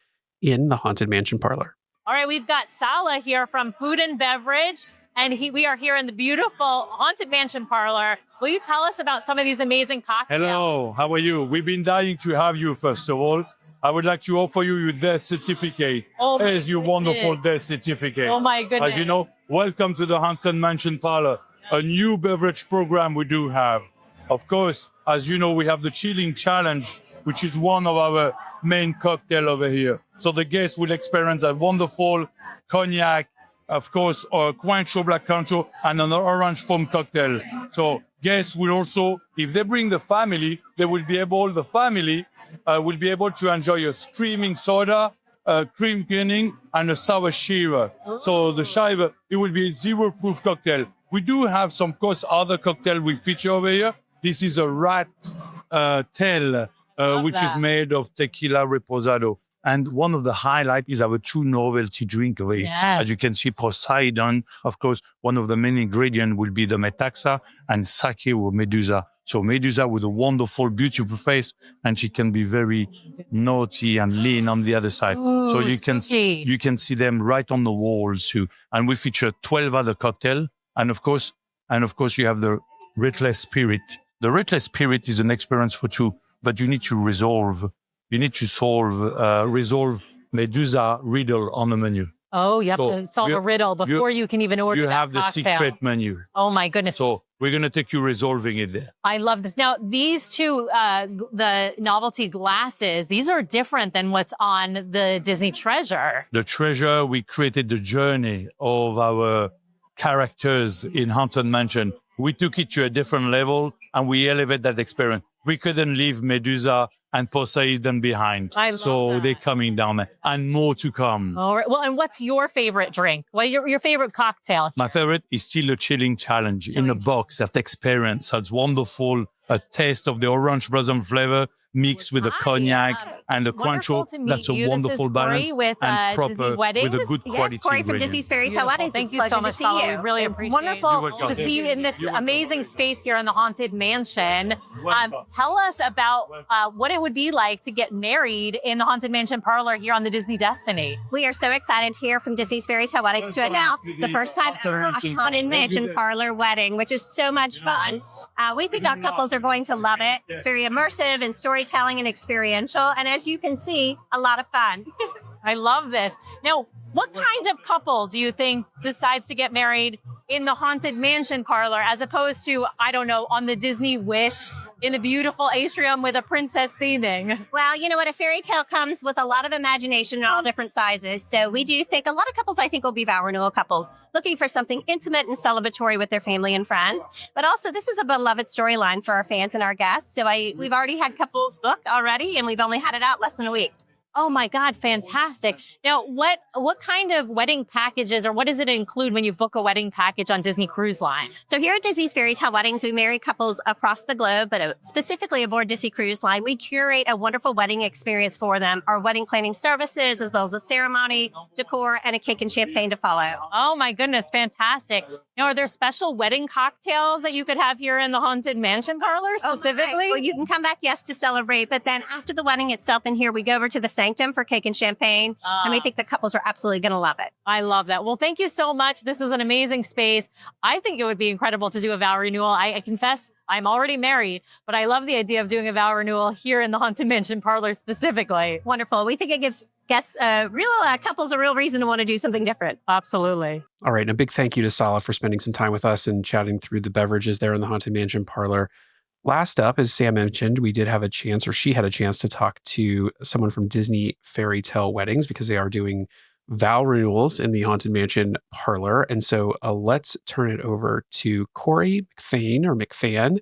in the Haunted Mansion Parlor. All right, we've got Sala here from Food and Beverage, and we are here in the beautiful Haunted Mansion Parlor. Will you tell us about some of these amazing cocktails? Hello, how are you? We've been dying to have you, first of all. I would like to offer you your death certificate as your wonderful death certificate. Oh my goodness. As you know, welcome to the Haunted Mansion Parlor, a new beverage program we do have. Of course, as you know, we have the Chilling Challenge, which is one of our main cocktail over here. So the guests will experience a wonderful cognac, of course, or Cointreau, Black Cointreau, and an orange foam cocktail. So guests will also, if they bring the family, the family will be able to enjoy a screaming soda, a cream canning, and a sour shiver. So the shiver, it will be a zero-proof cocktail. We do have some, of course, other cocktail we feature over here. This is a rat tail, which is made of tequila reposado. And one of the highlights is our true novelty drink over here. As you can see, Poseidon, of course, one of the main ingredients will be the metaxa and sake or Medusa. So Medusa with a wonderful, beautiful face, and she can be very naughty and lean on the other side. Ooh, so you can see them right on the wall too. And we feature 12 other cocktails. And of course, you have the Reckless Spirit. The Reckless Spirit is an experience for two, but you need to resolve Medusa riddle on the menu. Oh, you have to solve a riddle before you can even order that cocktail. You have the secret menu. Oh my goodness. So we're going to take you resolving it there. I love this. Now, these two, the novelty glasses, these are different than what's on the Disney Treasure. The Treasure, we created the journey of our characters in Haunted Mansion. We took it to a different level and we elevate that experience. We couldn't leave Medusa and Poseidon behind. So they're coming down there and more to come. All right. Well, and what's your favorite drink? Well, your favorite cocktail? My favorite is still the Chilling Challenge in a box, that experience. That's wonderful. A taste of the orange blossom flavor mixed with the cognac and the Cointreau. That's a wonderful balance with, and proper Disney Weddings. with a good quality. Yes, Corey from Disney's Fairy Tale Weddings. Thank you so much, Paula. We really appreciate it. It's wonderful to see you in this amazing space here in the Haunted Mansion. Tell us about what it would be like to get married in the Haunted Mansion Parlor here on the Disney Destiny. We are so excited here from Disney's Fairy Tale Weddings to announce the first time ever a Haunted Mansion Parlor wedding, which is so much fun. We think our couples are going to love it. It's very immersive and storytelling and experiential. And as you can see, a lot of fun. I love this. Now, what kinds of couple do you think decides to get married in the Haunted Mansion Parlor as opposed to, I don't know, on the Disney Wish in the beautiful atrium with a princess theming? Well, you know what? A fairy tale comes with a lot of imagination in all different sizes. So we do think a lot of couples, I think, will be vow renewal couples looking for something intimate and celebratory with their family and friends. But also, this is a beloved storyline for our fans and our guests. So we've already had couples book already, and we've only had it out less than a week. Oh my God, fantastic. Now, what kind of wedding packages or what does it include when you book a wedding package on Disney Cruise Line? So here at Disney's Fairy Tale Weddings, we marry couples across the globe, but specifically aboard Disney Cruise Line, we curate a wonderful wedding experience for them. Our wedding planning services, as well as a ceremony, decor, and a cake and champagne to follow. Oh my goodness, fantastic. Now, are there special wedding cocktails that you could have here in the Haunted Mansion Parlor specifically? Well, you can come back, yes, to celebrate, but then after the wedding itself in here, we go over to the Sanctum for cake and champagne, and we think the couples are absolutely going to love it. I love that. Well, thank you so much. This is an amazing space. I think it would be incredible to do a vow renewal. I confess I'm already married, but I love the idea of doing a vow renewal here in the Haunted Mansion Parlor specifically. Wonderful. We think it gives guests, couples a real reason to want to do something different. Absolutely. All right. And a big thank you to Sala for spending some time with us and chatting through the beverages there in the Haunted Mansion Parlor. Last up, as Sam mentioned, we did have a chance, or she had a chance to talk to someone from Disney Fairy Tale Weddings because they are doing vow renewals in the Haunted Mansion Parlor. And so let's turn it over to Corey McFan,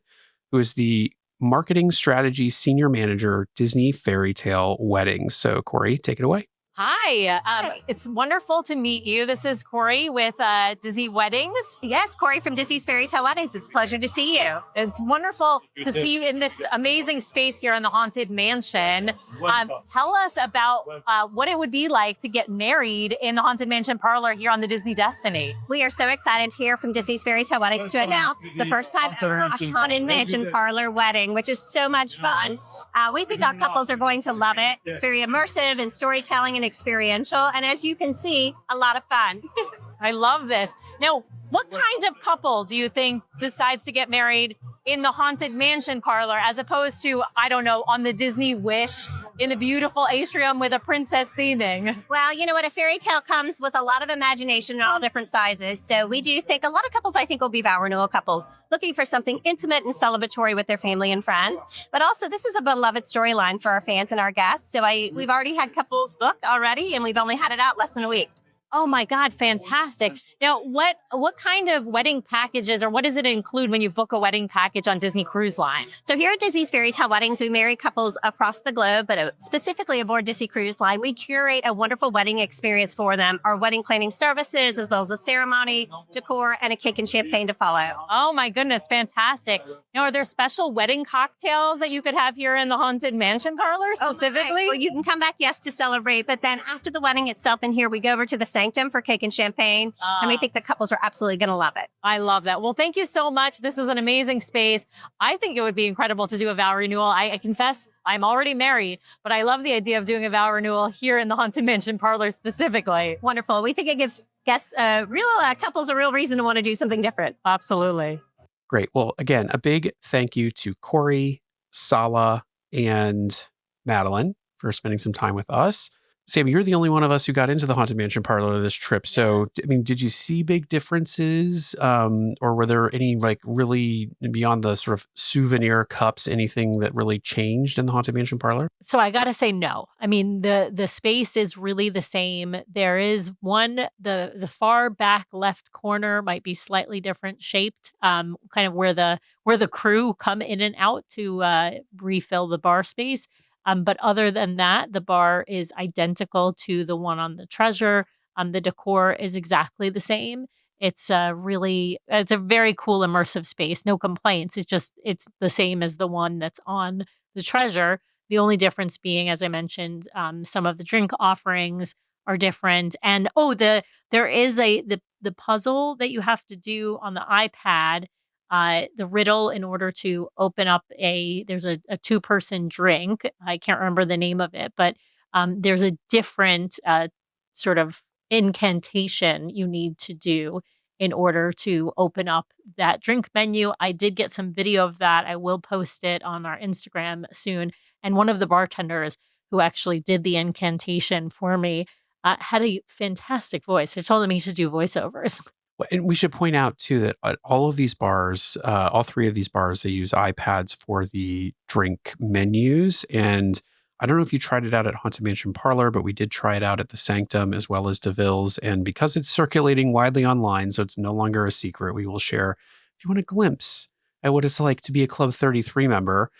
who is the Marketing Strategy Senior Manager, Disney Fairy Tale Weddings. So Corey, take it away. Hi. It's wonderful to meet you. This is Corey with Disney Weddings. Yes, Corey from Disney's Fairy Tale Weddings. It's a pleasure to see you. It's wonderful to see you in this amazing space here in the Haunted Mansion. Tell us about what it would be like to get married in the Haunted Mansion parlor here on the Disney Destiny. We are so excited here from Disney's Fairy Tale Weddings to announce the first time ever a Haunted Mansion parlor wedding, which is so much fun. We think our couples are going to love it. It's very immersive and storytelling and experiential. And as you can see, a lot of fun. I love this. Now, what kinds of couple do you think decides to get married in the Haunted Mansion parlor as opposed to, I don't know, on the Disney Wish in the beautiful atrium with a princess theming? Well, you know what? A fairy tale comes with a lot of imagination in all different sizes. So we do think a lot of couples, I think, will be vow renewal couples looking for something intimate and celebratory with their family and friends. But also, this is a beloved storyline for our fans and our guests. So we've already had couples book already, and we've only had it out less than a week. Oh my God, fantastic. Now, what kind of wedding packages or what does it include when you book a wedding package on Disney Cruise Line? So here at Disney's Fairy Tale Weddings, we marry couples across the globe, but specifically aboard Disney Cruise Line, we curate a wonderful wedding experience for them. Our wedding planning services, as well as a ceremony, decor, and a cake and champagne to follow. Oh my goodness, fantastic. Now, are there special wedding cocktails that you could have here in the Haunted Mansion parlor specifically? Well, you can come back, yes, to celebrate, but then after the wedding itself in here, we go over to the Sanctum for cake and champagne. And we think the couples are absolutely going to love it. I love that. Well, thank you so much. This is an amazing space. I think it would be incredible to do a vow renewal. I confess I'm already married, but I love the idea of doing a vow renewal here in the Haunted Mansion parlor specifically. Wonderful. We think it gives guests, couples a real reason to want to do something different. Absolutely. Great. Well, again, a big thank you to Corey, Sala, and Madeline for spending some time with us. Sam, you're the only one of us who got into the Haunted Mansion parlor this trip. So, I mean, did you see big differences? Or were there any, like, really beyond the sort of souvenir cups, anything that really changed in the Haunted Mansion parlor? So I got to say no. I mean, the space is really the same. There is the far back left corner might be slightly different shaped, kind of where the crew come in and out to refill the bar space. But other than that, the bar is identical to the one on the Treasure. The decor is exactly the same. It's a very cool immersive space. No complaints. It's the same as the one that's on the Treasure. The only difference being, as I mentioned, some of the drink offerings are different. And there is the puzzle that you have to do on the iPad. The riddle in order to open up there's a 2-person drink. I can't remember the name of it, but there's a different sort of incantation you need to do in order to open up that drink menu. I did get some video of that. I will post it on our Instagram soon. And one of the bartenders who actually did the incantation for me had a fantastic voice. I told him he should do voiceovers. And we should point out, too, that at all of these bars, all 3 of these bars, they use iPads for the drink menus. And I don't know if you tried it out at Haunted Mansion Parlor, but we did try it out at the Sanctum as well as DeVille's. And because it's circulating widely online, so it's no longer a secret, we will share, if you want a glimpse at what it's like to be a Club 33 member,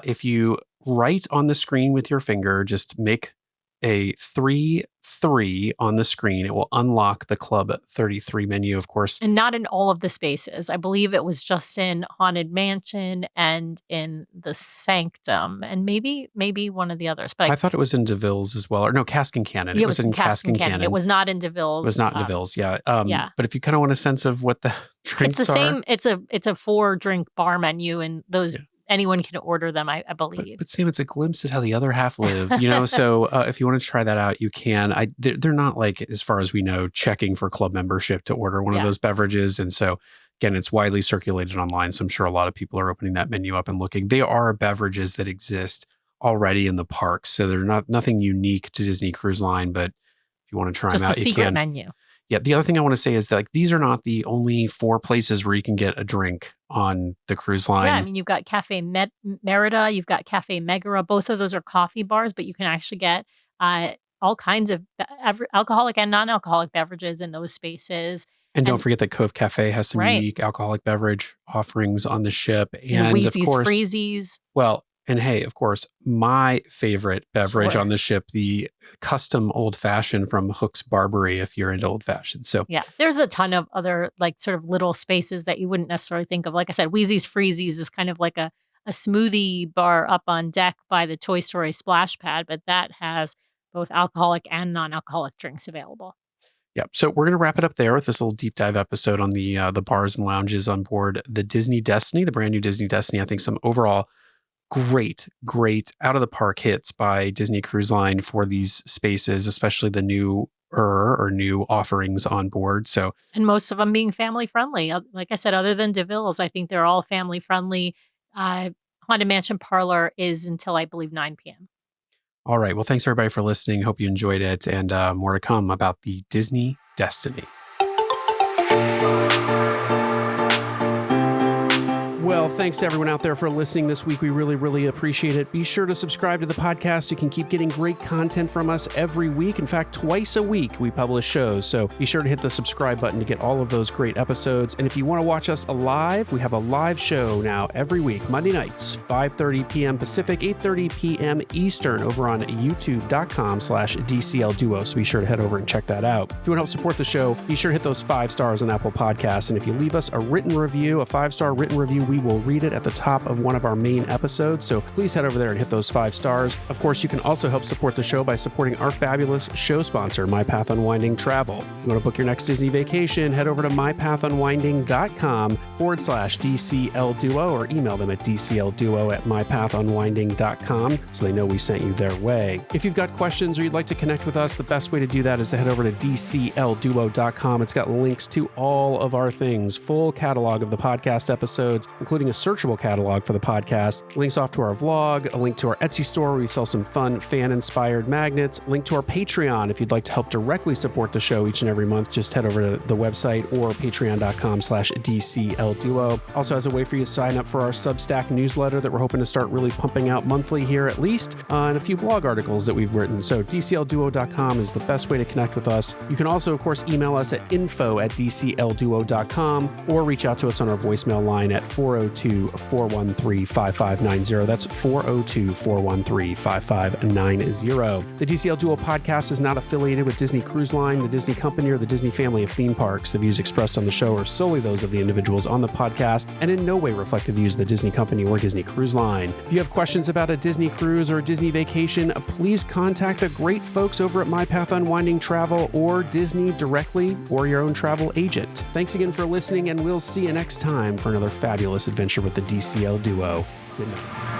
if you write on the screen with your finger, just make a 3-3 on the screen, it will unlock the Club 33 menu, of course. And not in all of the spaces. I believe it was just in Haunted Mansion and in the Sanctum and maybe one of the others. But I thought it was in DeVille's as well. Or no, Cask and Cannon. Yeah, it was in Cask and Cannon. It was not in DeVille's. It was not in DeVille's, yeah. Yeah. But if you kind of want a sense of what the drinks it's the are. same. It's a 4-drink bar menu, and those anyone can order them, I believe. But Sam, it's a glimpse at how the other half live, So if you want to try that out, you can. They're not, like, as far as we know, checking for club membership to order one of those beverages. And so, again, it's widely circulated online. So I'm sure a lot of people are opening that menu up and looking. They are beverages that exist already in the parks. So they're nothing unique to Disney Cruise Line. But if you want to try them out, you can. Just a secret menu. Yeah, the other thing I want to say is that, like, these are not the only 4 places where you can get a drink on the cruise line. Yeah, I mean, you've got Cafe Merida, you've got Cafe Megara. Both of those are coffee bars, but you can actually get all kinds of alcoholic and non-alcoholic beverages in those spaces. And don't forget that Cove Cafe has some unique alcoholic beverage offerings on the ship. And Weezy's of course, Freezies. Well, And hey, of course, my favorite beverage on the ship, the custom old fashioned from Hook's Barbary, if you're into old fashioned. So Yeah, there's a ton of other like sort of little spaces that you wouldn't necessarily think of. Like I said, Wheezy's Freezies is kind of like a smoothie bar up on deck by the Toy Story splash pad, but that has both alcoholic and non-alcoholic drinks available. yeah, so we're going to wrap it up there with this little deep dive episode on the bars and lounges on board the Disney Destiny, the brand new Disney Destiny. I think some overall great out of the park hits by Disney Cruise Line for these spaces, especially the new offerings on board. So, And most of them being family friendly. Like I said, other than DeVille's, I think they're all family friendly. Haunted Mansion Parlor is until I believe 9 p.m. all right. Well, thanks everybody for listening. Hope you enjoyed it, and more to come about the Disney Destiny. Well, thanks to everyone out there for listening this week. We really appreciate it. Be sure to subscribe to the podcast so you can keep getting great content from us every week. In fact, twice a week we publish shows. So be sure to hit the subscribe button to get all of those great episodes. And if you want to watch us live, we have a live show now every week, Monday nights, 5:30 p.m. Pacific, 8:30 p.m. Eastern over on youtube.com/DCL Duo. So be sure to head over and check that out. If you want to help support the show, be sure to hit those 5 stars on Apple Podcasts. And if you leave us a written review, a 5-star written review, we will read it at the top of one of our main episodes. So please head over there and hit those 5 stars. Of course, you can also help support the show by supporting our fabulous show sponsor, My Path Unwinding Travel. If you want to book your next Disney vacation, head over to mypathunwinding.com/DCL Duo or email them at dclduo@mypathunwinding.com so they know we sent you their way. If you've got questions or you'd like to connect with us, the best way to do that is to head over to dclduo.com. It's got links to all of our things, full catalog of the podcast episodes, including a searchable catalog for the podcast, links off to our vlog, a link to our Etsy store where we sell some fun fan-inspired magnets, link to our Patreon if you'd like to help directly support the show each and every month. Just head over to the website or patreon.com/DCLDuo. Also has a way for you to sign up for our Substack newsletter that we're hoping to start really pumping out monthly here at least, and a few blog articles that we've written. So DCLDuo.com is the best way to connect with us. You can also, of course, email us at info@DCLDuo.com or reach out to us on our voicemail line at 402-413-5590. That's 402-413-5590. The DCL Duo podcast is not affiliated with Disney Cruise Line, the Disney Company, or the Disney family of theme parks. The views expressed on the show are solely those of the individuals on the podcast and in no way reflect the views of the Disney Company or Disney Cruise Line. If you have questions about a Disney cruise or a Disney vacation, please contact the great folks over at My Path Unwinding Travel or Disney directly or your own travel agent. Thanks again for listening, and we'll see you next time for another fabulous adventure with the DCL Duo. Good night.